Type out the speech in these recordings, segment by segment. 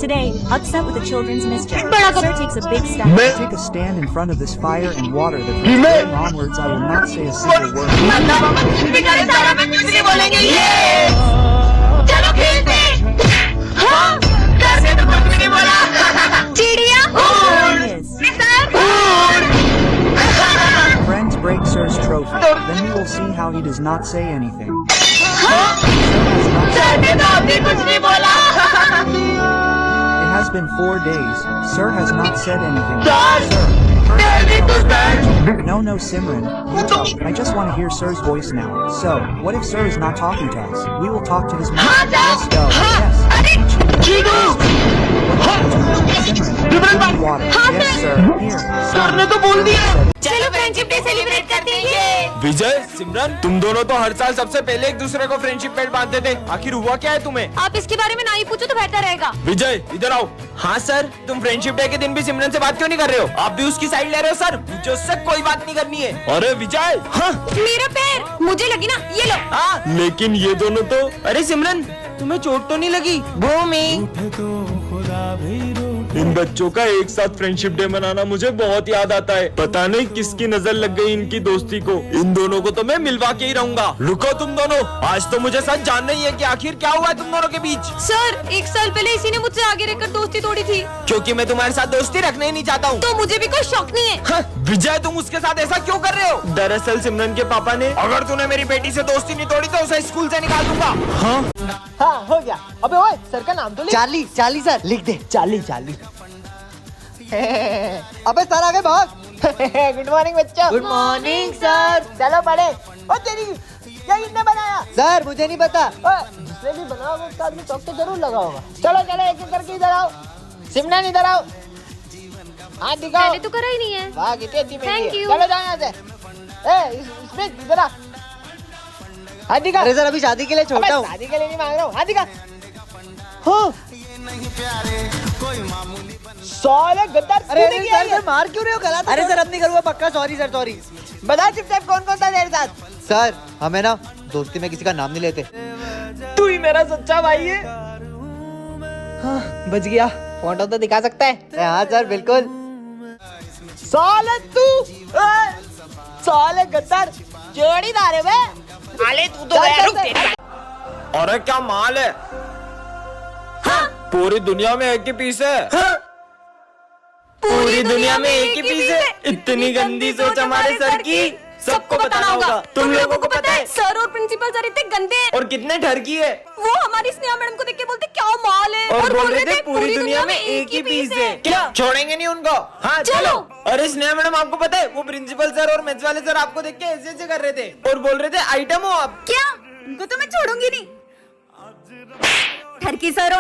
Today, upset with the children's mischief, Sir takes a big step. Take a stand in front of this fire and water that from today onwards I will not say a single word. Friends break Sir's trophy, then we will see how he does not say anything. It has been 4 days. Sir has not said anything. No, Simran. What's up? I just want to hear Sir's voice now. So, what if Sir is not talking to us? We will talk to his mother. Let's go. Yes. Simran, water. Yes, sir. Here. Sir ने तो बोल दिया. चलो friendship day celebrate करते हैं। विजय, सिमरन, तुम दोनों तो हर साल सबसे पहले एक दूसरे को फ्रेंडशिप बेल्ट बांधते थे। आखिर हुआ क्या है तुम्हें? आप इसके बारे में ना ही पूछो तो बेहतर रहेगा। विजय, इधर आओ। हाँ सर, तुम फ्रेंडशिप डे के दिन भी सिमरन से बात क्यों नहीं कर रहे हो? आप भी उसकी साइड ले रहे हो सर? मुझे उससे कोई बात नहीं करनी है। अरे विजय, हाँ मेरा पैर, मुझे लगी ना, ये लो। हाँ, लेकिन ये दोनों तो। अरे सिमरन, तुम्हें चोट तो नहीं लगी? भूमि, इन बच्चों का एक साथ फ्रेंडशिप डे मनाना मुझे बहुत याद आता है। पता नहीं किसकी नजर लग गई इनकी दोस्ती को। इन दोनों को तो मैं मिलवा के ही रहूंगा। रुको तुम दोनों, आज तो मुझे सच जानना ही है कि आखिर क्या हुआ है तुम दोनों के बीच। सर, 1 साल पहले इसी ने मुझसे आगे रहकर दोस्ती तोड़ी थी। क्योंकि मैं तुम्हारे साथ दोस्ती रखना ही नहीं चाहता हूँ। तो मुझे भी कोई शौक नहीं है। हाँ, विजय, तुम उसके साथ ऐसा क्यों कर रहे हो? दरअसल सिमरन के पापा ने, अगर तूने मेरी बेटी से दोस्ती नहीं तोड़ी तो उसे स्कूल से निकाल दूंगा। हाँ हो गया। अबे ओए, सर का नाम तो लिख। चार्ली सर लिख दे। चार्ली अबे सर आगे भाग। गुड मॉर्निंग बच्चों। Good morning sir. चलो पढ़े। ओ तेरी, ये किसने बनाया? सर मुझे नहीं पता। जिसने भी बनाया होगा उसका आदमी चौक तो जरूर लगा होगा। चलो एक एक करके इधर आओ। सिमरन इधर आओ। हाथ दिखाओ। मैंने तो करा ही नहीं है। वाह कितनी अच्छी मेहंदी है। Thank you। चलो जाओ यहाँ से। इसमें इधर आ। हाथ दिखा। अरे सर अभी शादी के लिए छोटा हूँ। शादी के लिए नहीं मांग रहा हूँ। हाथ दिखा। हो साले गद्दार। अरे सर मार क्यों रहे हो? गलत। अरे सर अब नहीं करूँगा पक्का। Sorry sir sorry. बता चुपचाप कौन कौन था तेरे साथ? सर हमें ना दोस्ती में किसी का नाम नहीं लेते। तू ही मेरा सच्चा भाई है। हाँ, बच गया। फोटो तो दिखा सकता है? हाँ सर बिल्कुल। साले तू, साले गद्दार, जोड़ीदार है बे। साले तू तो गया। रुक तेरी। अरे क्या माल है? पूरी दुनिया में एक ही पीस है। पूरी दुनिया में एक ही पीस है। इतनी गंदी सोच हमारे सर की सबको बताना होगा। तुम लोगों को पता है सर और प्रिंसिपल सर इतने गंदे हैं। और कितने ठरकी है। वो हमारी स्नेहा मैडम को देख के बोलते क्या माल है। और बोल रहे थे पूरी दुनिया में एक ही पीस है। क्या छोड़ेंगे नहीं उनको? हाँ चलो। अरे स्नेहा मैडम, आपको पता है वो प्रिंसिपल सर और मैथ्स वाले सर आपको देख के ऐसे ऐसे कर रहे थे और बोल रहे थे आइटम हो आप। क्या? उनको तो मैं छोड़ूंगी नहीं। ठरकी सर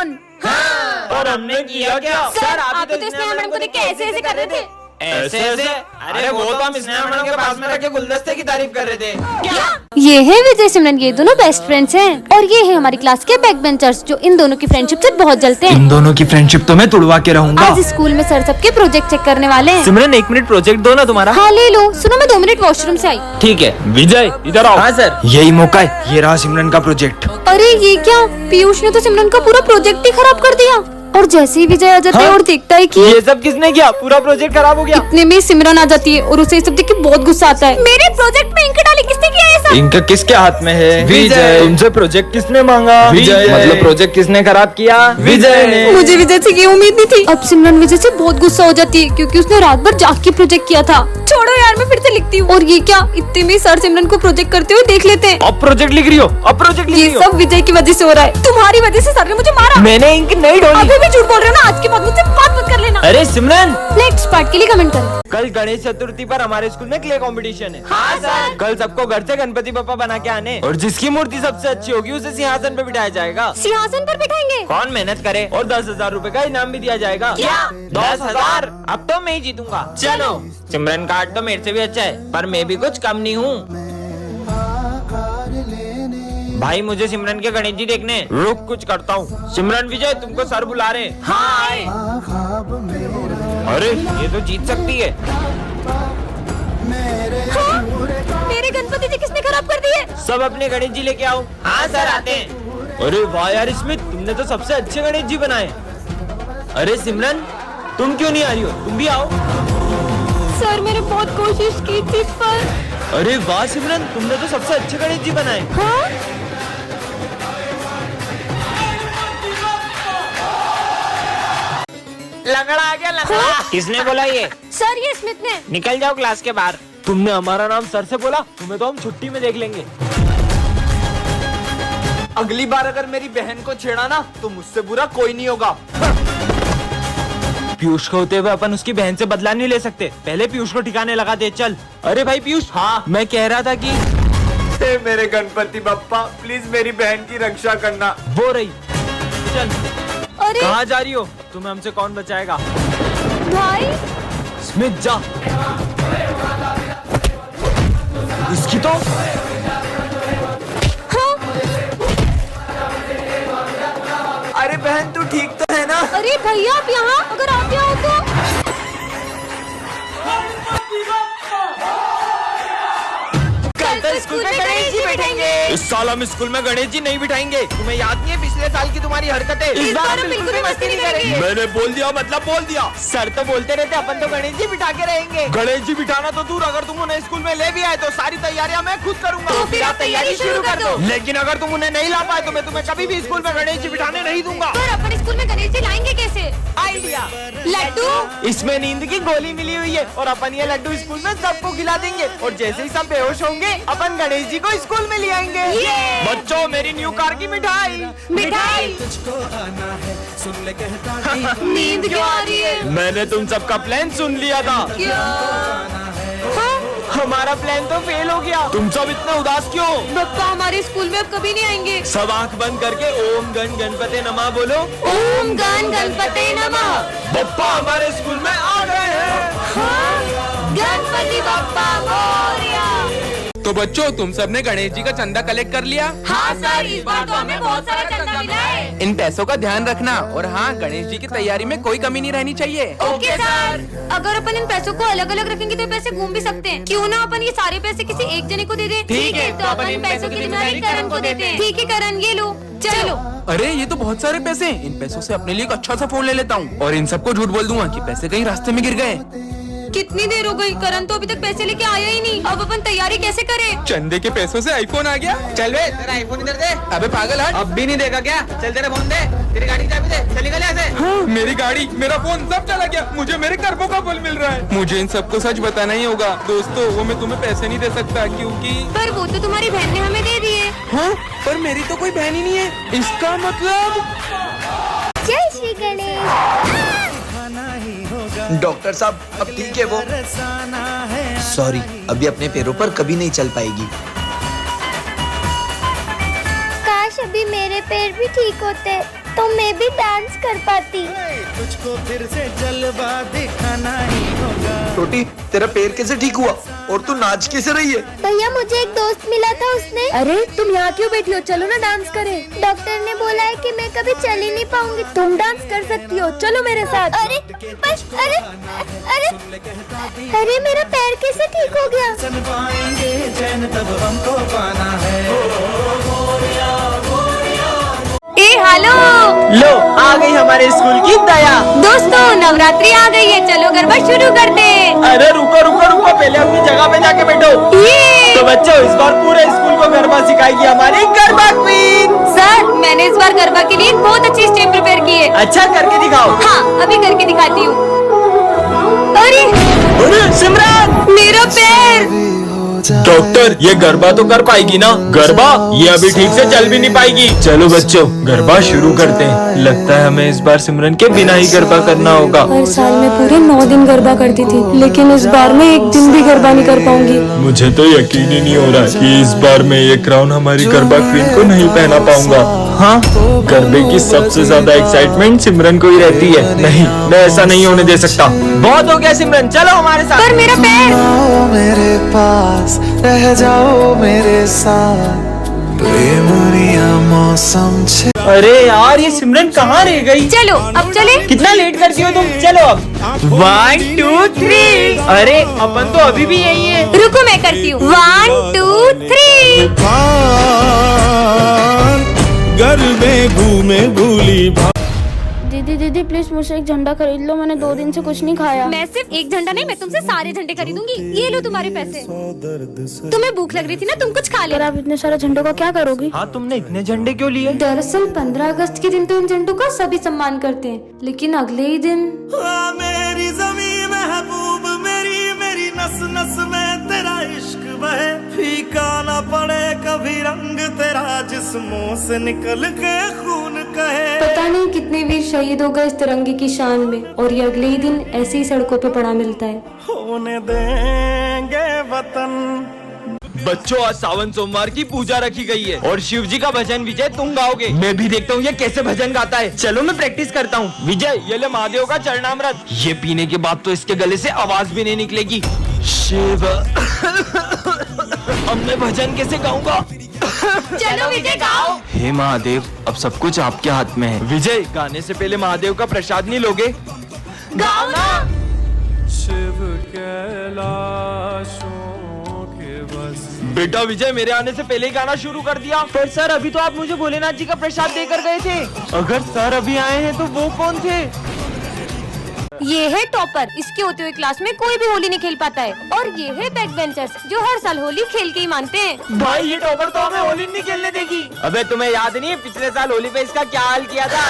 हाँ। और हमने किया क्या? सर आप तो स्नेहा मैडम को देख के ऐसे ऐसे कर रहे थे। ऐसे ऐसे? अरे वो तो हम स्नेहा मैडम के पास में रखे गुलदस्ते की तारीफ कर रहे थे। क्या? ये है विजय सिमरन, ये दोनों बेस्ट फ्रेंड्स हैं। और ये है हमारी क्लास के बैक बेंचर्स जो इन दोनों की फ्रेंडशिप से बहुत जलते हैं। इन दोनों की फ्रेंडशिप तो मैं तुड़वा के रहूंगा। आज स्कूल में सर सबके प्रोजेक्ट चेक करने वाले हैं। सिमरन 1 मिनट प्रोजेक्ट दो ना तुम्हारा। हाँ ले लो। सुनो मैं 2 मिनट वॉशरूम से आई। ठीक है विजय इधर आओ। हाँ सर, यही मौका है। ये रहा सिमरन का प्रोजेक्ट। अरे ये क्या, पीयूष ने तो सिमरन का पूरा प्रोजेक्ट ही खराब कर दिया। और जैसे ही विजय आ जाता है और देखता है कि ये सब किसने किया, पूरा प्रोजेक्ट खराब हो गया। इतने में सिमरन आ जाती है और उसे सब देख के बहुत गुस्सा आता है। मेरे प्रोजेक्ट में इंक डाली किसने किया है? सब इंक किसके हाथ में है? विजय। तुमसे प्रोजेक्ट किसने मांगा? विजय। मतलब प्रोजेक्ट किसने खराब किया? विजय ने। मुझे विजय से ये उम्मीद नहीं थी। अब सिमरन विजय से बहुत गुस्सा हो जाती है क्योंकि उसने रात भर जाग के प्रोजेक्ट किया था। छोड़ो यार, मैं फिर से लिखती हूँ। और ये क्या, इतने में सर सिमरन को प्रोजेक्ट करते हुए देख लेते हैं। अब प्रोजेक्ट लिख रही हो? अब प्रोजेक्ट लिख रही हो? ये सब विजय की वजह से हो रहा है। तुम्हारी वजह से सर ने मुझे मारा। मैंने इंक नहीं डाली। अभी भी झूठ बोल रहे हो ना? आज के बाद मुझसे बात मत कर लेना। अरे सिमरन, नेक्स्ट पार्ट के लिए कमेंट करो। कल गणेश चतुर्थी पर हमारे स्कूल में क्ले कंपटीशन है। हाँ सर। कल सबको घर से गणपति बप्पा बना के आने और जिसकी मूर्ति सबसे अच्छी होगी उसे सिंहासन पे बिठाया जाएगा। सिंहासन पर बिठाएंगे? कौन मेहनत करे। और 10,000 रूपए का इनाम भी दिया जाएगा। क्या? 10,000? अब तो मैं ही जीतूंगा। चलो। सिमरन का आर्ट तो मेरे से भी अच्छा है पर मैं भी कुछ कम नहीं हूँ। भाई मुझे सिमरन के गणेश जी देखने। रुक कुछ करता हूँ। सिमरन, विजय तुमको सर बुला रहे। हाँ आए। अरे ये तो जीत सकती है। हाँ? मेरे गणपति जी किसने खराब कर दिए? सब अपने गणेश जी लेके आओ। हाँ सर आते हैं। अरे वाह यार स्मिथ, तुमने तो सबसे अच्छे गणेश जी बनाए। अरे सिमरन, तुम क्यों नहीं आ रही हो? तुम भी आओ। सर मैंने बहुत कोशिश की थी पर अरे वाह सिमरन, तुमने तो सबसे अच्छे गणेश जी बनाए। हाँ? लंगड़ा आ गया लंगड़ा। किसने बोला ये? सर ये स्मिथ ने। निकल जाओ क्लास के बाहर। तुमने हमारा नाम सर से बोला? तुम्हें तो हम छुट्टी में देख लेंगे। अगली बार अगर मेरी बहन को छेड़ा ना तो मुझसे बुरा कोई नहीं होगा। पीयूष को होते हुए अपन उसकी बहन से बदला नहीं ले सकते। पहले पीयूष को ठिकाने लगा दे। चल। अरे भाई पीयूष। हाँ? मैं कह रहा था कि हे मेरे गणपति बप्पा, प्लीज मेरी बहन की रक्षा करना। वो रही। चल। अरे कहाँ जा रही हो? तुम्हें हमसे कौन बचाएगा? भाई स्मिथ जा। इसकी तो अरे बहन तू ठीक तो है ना? अरे भैया आप यहाँ, अगर आप यहाँ हो तो कल तो स्कूल में गणेश जी बैठेंगे। इस साल हम स्कूल में गणेश जी नहीं बिठाएंगे। तुम्हें याद नहीं है पिछले साल की तुम्हारी हरकतें? इस बार हम बिल्कुल भी मस्ती नहीं करेंगे। मैंने बोल दिया मतलब बोल दिया। सर तो बोलते रहते अपन तो गणेश जी बिठा के रहेंगे। गणेश जी बिठाना तो दूर, अगर तुम उन्हें स्कूल में ले भी आए तो सारी तैयारियां मैं खुद करूंगा। तो फिर आप तैयारी शुरू कर दो। लेकिन अगर तुम उन्हें नहीं ला पाए तो मैं तुम्हें कभी भी स्कूल में गणेश जी बिठाने नहीं दूंगा। पर अपन स्कूल में गणेश जी लाएंगे कैसे? आइडिया। लड्डू। इसमें नींद की गोली मिली हुई है और अपन ये लड्डू स्कूल में सबको खिला देंगे और जैसे ही सब बेहोश होंगे अपन गणेश जी को स्कूल में ले आएंगे। बच्चों मेरी न्यू कार की मिठाई। मिठाई। नींद क्यों आ रही है? मैंने तुम सबका प्लान सुन लिया था। क्या? हमारा प्लान तो फेल हो गया। तुम सब इतने उदास क्यों? बप्पा हमारे स्कूल में अब कभी नहीं आएंगे। सब आंख बंद करके ओम गण गणपते नमः बोलो। ओम गण गणपते नमः। बप्पा हमारे स्कूल में आ गए हैं। हाँ? गणपति बप्पा मोरया। तो बच्चों तुम सबने गणेश जी का चंदा कलेक्ट कर लिया? हाँ सर, इस बार तो हमें बहुत सारा चंदा मिला है। इन पैसों का ध्यान रखना और हाँ गणेश जी की तैयारी में कोई कमी नहीं रहनी चाहिए। Okay sir. अगर अपन इन पैसों को अलग अलग रखेंगे तो पैसे घूम भी सकते हैं। क्यों ना अपन ये सारे पैसे किसी एक जने को दे दें? ठीक है, तो अपन इन पैसों की जिम्मेदारी करण को देते हैं। ठीक है करण, ये लो। चलो। अरे ये तो बहुत सारे पैसे हैं। इन पैसों से अपने लिए एक अच्छा सा फोन ले लेता हूँ और इन सबको झूठ बोल दूंगा कि पैसे कहीं रास्ते में गिर गए। कितनी देर हो गई, करण तो अभी तक पैसे लेके आया ही नहीं। अब अपन तैयारी कैसे करें? चंदे के पैसों से आईफोन आ गया। चल बे, तेरा आईफोन इधर दे। अबे पागल हट। अब भी नहीं देगा क्या? चल तेरा फोन दे, तेरी गाड़ी की चाबी दे, चल निकल यहाँ से। हाँ, मेरी गाड़ी, मेरा फोन सब चला गया। मुझे मेरे कर्मों का फल मिल रहा है। मुझे इन सबको सच बताना ही होगा। दोस्तों वो मैं तुम्हें पैसे नहीं दे सकता क्योंकि पर वो तो तुम्हारी बहन ने हमें दे दिए। हाँ पर मेरी तो कोई बहन ही नहीं है। इसका मतलब जय श्री गणेश। डॉक्टर साहब अब ठीक है वो? सॉरी, अभी अपने पैरों पर कभी नहीं चल पाएगी। काश अभी मेरे पैर भी ठीक होते तो मैं भी डांस कर पाती। तुझको फिर से जलवा दिखाना ही होगा। छोटी, तेरा पैर कैसे ठीक हुआ और तू नाच कैसे रही है? भैया मुझे एक दोस्त मिला था, उसने। अरे तुम यहाँ क्यों बैठी हो? चलो ना डांस करें। डॉक्टर ने बोला है कि मैं कभी चल ही नहीं पाऊंगी। तुम डांस कर सकती हो, चलो मेरे साथ। अरे बस, अरे अरे मेरा पैर कैसे ठीक हो गया? सन पाएंगे चैन तब हमको पाना है। ए हेलो। लो आ गई हमारे स्कूल की दया। दोस्तों नवरात्रि आ गई है, चलो गरबा शुरू करते हैं। अरे रुको रुको रुको, पहले अपनी जगह पे जाके बैठो। तो बच्चों इस बार पूरे स्कूल को गरबा सिखाएगी हमारी गरबा क्वीन। सर मैंने इस बार गरबा के लिए बहुत अच्छी स्टेप प्रिपेयर की है। अच्छा करके दिखाओ। हाँ अभी करके दिखाती हूँ। अरे सिमरन, मेरा पैर। डॉक्टर ये गरबा तो कर पाएगी ना? गरबा ये अभी ठीक से चल भी नहीं पाएगी। चलो बच्चों गरबा शुरू करते हैं। लगता है हमें इस बार सिमरन के बिना ही गरबा करना होगा। हर साल मैं पूरे 9 दिन गरबा करती थी, लेकिन इस बार मैं एक दिन भी गरबा नहीं कर पाऊंगी। मुझे तो यकीन ही नहीं हो रहा कि इस बार मैं ये क्राउन हमारी गरबा क्वीन को नहीं पहना पाऊंगा। हाँ गरबे की सबसे ज्यादा एक्साइटमेंट सिमरन को ही रहती है। नहीं मैं ऐसा नहीं होने दे सकता। बहुत हो गया सिमरन, चलो हमारे साथ। पर मेरा पैर। मेरे पास रह जाओ मेरे साथ, प्रेमरिया मौसम छे। अरे यार ये सिमरन कहाँ रह गई? चलो अब चले। कितना लेट करती हो तुम? चलो अब 1 2 3। अरे अपन तो अभी भी यही है। रुको मैं करती हूँ। 1 2 3। घर में घूमे भूली। दीदी दीदी प्लीज मुझे एक झंडा खरीद लो, मैंने 2 दिन से कुछ नहीं खाया। मैं सिर्फ एक झंडा नहीं, मैं तुमसे सारे झंडे खरीदूंगी। ये लो तुम्हारे पैसे। तुम्हें भूख लग रही थी ना, तुम कुछ खा ले। आप इतने सारे झंडों का क्या करोगी? हाँ, तुमने इतने झंडे क्यों लिए? दरअसल 15 अगस्त के दिन तो इन झंडों का सभी सम्मान करते हैं, लेकिन अगले ही दिन मेरी ज़मीं महबूब मेरी मेरी नस नस में तेरा इश्क बहे, फीका ना पड़े कभी रंग तेरा जिस्मों से निकल के खून कहे। पता नहीं कितने वीर शहीद हो गए इस तिरंगे की शान में, और ये अगले ही दिन ऐसे ही सड़कों पे पड़ा मिलता है। होने देंगे वतन। बच्चों, आज सावन सोमवार की पूजा रखी गई है और शिव जी का भजन विजय तुम गाओगे। मैं भी देखता हूँ ये कैसे भजन गाता है। चलो मैं प्रैक्टिस करता हूँ। विजय, ये ले महादेव का चरणामृत। ये पीने के बाद तो इसके गले से आवाज भी नहीं निकलेगी। शिव अब मैं भजन कैसे गाऊंगा? चलो विजय गाओ। हे महादेव, अब सब कुछ आपके हाथ में है। विजय, गाने से पहले महादेव का प्रसाद नहीं लोगे? गाओ ना। शिव कैलाशों के बस। बेटा विजय, मेरे आने से पहले ही गाना शुरू कर दिया। पर सर, अभी तो आप मुझे भोलेनाथ जी का प्रसाद देकर गए थे। अगर सर अभी आए हैं तो वो कौन थे? ये है टॉपर, इसके होते हुए क्लास में कोई भी होली नहीं खेल पाता है। और ये है बैक बेंचर्स, जो हर साल होली खेल के ही मानते हैं। भाई, ये टॉपर तो हमें होली नहीं खेलने देगी। अबे तुम्हें याद नहीं है पिछले साल होली पे इसका क्या हाल किया था?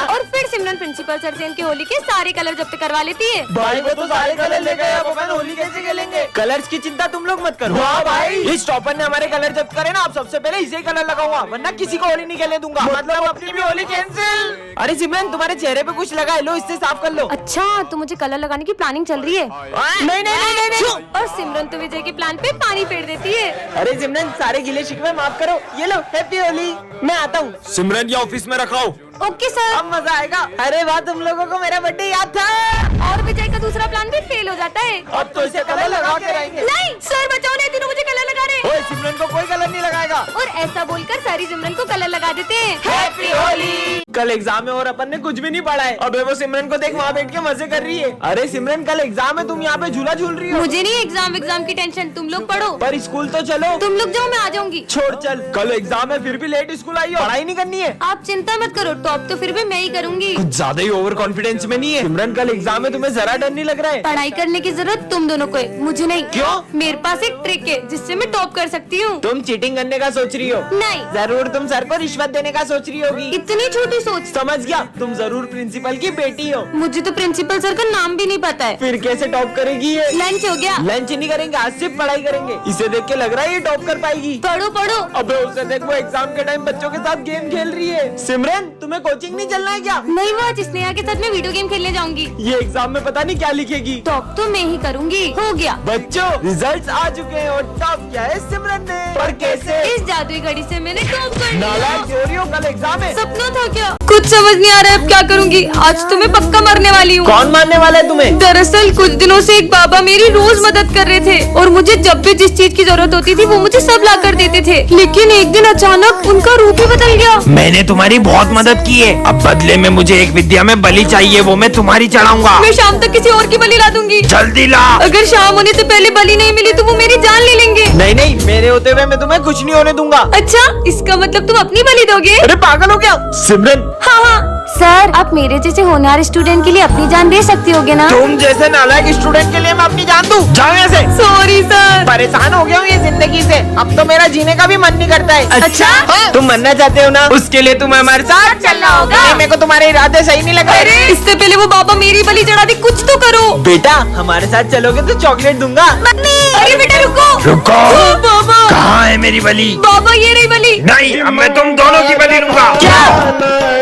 और फिर सिमरन प्रिंसिपल सर से इनकी होली के सारे कलर जब्त करवा लेती है। भाई, वो तो सारे कलर ले गए, अब अपन होली कैसे खेलेंगे? कलर्स की चिंता तुम लोग मत करो। हाँ भाई, इस टॉपर ने हमारे कलर जब्त करे ना, अब सबसे पहले इसे ही कलर लगाऊंगा, वरना किसी को होली नहीं खेलने दूंगा। मतलब अपनी भी होली कैंसिल। अरे सिमरन, तुम्हारे चेहरे पे कुछ लगा है, लो इससे साफ कर लो। अच्छा, तो मुझे कलर लगाने की प्लानिंग चल रही है। नहीं नहीं नहीं नहीं। और सिमरन तो विजय के प्लान पे पानी फेर देती है। अरे सिमरन, सारे गिले शिकवे माफ करो। ये लो, हैप्पी होली। मैं आता हूँ। सिमरन, ये ऑफिस में रखाओ। Okay sir. अब मजा आएगा। अरे वाह, तुम लोगों को मेरा बर्थडे याद था। और विजय का दूसरा प्लान भी फेल हो जाता है। अब तो इसे कलर लगा के रहेंगे। नहीं सर, बचाओ, नहीं तीनों मुझे कलर लगा रहे। ओए, सिमरन को कोई कलर नहीं लगाएगा। और ऐसा बोलकर सारी सिमरन को कलर लगा देते हैं। हैप्पी होली। कल एग्जाम है और अपन ने कुछ भी नहीं पढ़ा है। अबे वो सिमरन को देख, वहाँ बैठ के मजे कर रही है। अरे सिमरन, कल एग्जाम है, तुम यहाँ पे झूला झूल रही हो। मुझे नहीं एग्जाम की टेंशन, तुम लोग पढ़ो। पर स्कूल तो चलो। तुम लोग जाओ, मैं आ जाऊंगी। छोड़, चल। कल एग्जाम है, फिर भी लेट स्कूल आई हो। पढ़ाई नहीं करनी है। आप चिंता मत करो, टॉप तो फिर भी मैं ही करूंगी। कुछ ज्यादा ही ओवर कॉन्फिडेंस में नहीं है? सिमरन, कल एग्जाम है, तुम्हें जरा डर नहीं लग रहा है? पढ़ाई करने की जरूरत तुम दोनों को है, मुझे नहीं। क्यों? मेरे पास एक ट्रिक है जिससे मैं टॉप कर सकती हूँ। तुम चीटिंग करने का सोच रही हो? नहीं। जरूर तुम सर को रिश्वत देने का सोच रही होगी। इतनी छोटी सोच। समझ गया, तुम जरूर प्रिंसिपल की बेटी हो। मुझे तो प्रिंसिपल सर का नाम भी नहीं पता है। फिर कैसे टॉप करेगी ये? लंच हो गया? लंच नहीं करेंगे, आज सिर्फ पढ़ाई करेंगे। इसे देख के लग रहा है ये टॉप कर पाएगी। पढ़ो पढ़ो। अबे उसे देख, वो एग्जाम के टाइम बच्चों के साथ गेम खेल रही है। सिमरन, तुम्हें कोचिंग नहीं चलना है क्या? नहीं, वो आज स्नेहा के साथ में वीडियो गेम खेलने जाऊंगी। ये एग्जाम में पता नहीं क्या लिखेगी। टॉप तो मैं ही करूंगी। हो गया बच्चों, रिजल्ट्स आ चुके हैं और टॉप किया है सिमरन ने। पर कैसे? इस जादुई घड़ी से मैंने टॉप कर लिया। नालायक चोरियों, कल एग्जाम है। सपना था क्या? कुछ समझ नहीं आ रहा है, अब क्या करूंगी? आज तो मैं पक्का मरने वाली हूँ। कौन मारने वाला है तुम्हें? दरअसल कुछ दिनों से एक बाबा मेरी रोज मदद कर रहे थे, और मुझे जब भी जिस चीज की जरूरत होती थी वो मुझे सब ला कर देते थे। लेकिन एक दिन अचानक उनका रूप ही बदल गया। मैंने तुम्हारी बहुत मदद की है, अब बदले में मुझे एक विद्या में बलि चाहिए, वो मैं तुम्हारी चढ़ाऊंगा। मैं शाम तक किसी और की बलि ला दूंगी। जल्दी ला। अगर शाम होने से पहले बलि नहीं मिली तो वो मेरी जान ले लेंगे। नहीं नहीं, मेरे होते हुए मैं तुम्हें कुछ नहीं होने दूंगा। अच्छा, इसका मतलब तुम अपनी बलि दोगे? अरे पागल हो क्या? सिमरन, हाँ हाँ सर, आप मेरे जैसे होनहार स्टूडेंट के लिए अपनी जान दे सकती होगे ना? तुम जैसे नालायक स्टूडेंट के लिए मैं अपनी जान दूं? जाओ यहाँ से। Sorry sir. परेशान हो गया हूँ ये जिंदगी से, अब तो मेरा जीने का भी मन नहीं करता है। अच्छा? हाँ? तुम मरना चाहते हो ना, उसके लिए तुम्हें हमारे साथ चलना होगा। नहीं, मेरे को तुम्हारे इरादे सही नहीं लग रहे। इससे पहले वो बाबा मेरी बलि चढ़ा दी, कुछ तो करो। बेटा, हमारे साथ चलोगे तो चॉकलेट दूंगा। मम्मी, अरे बेटा रुको। रुको। बाबा, कहाँ है मेरी बलि? बाबा ये रही बलि। नहीं, अब मैं तुम दोनों की बलि लूंगा। क्या?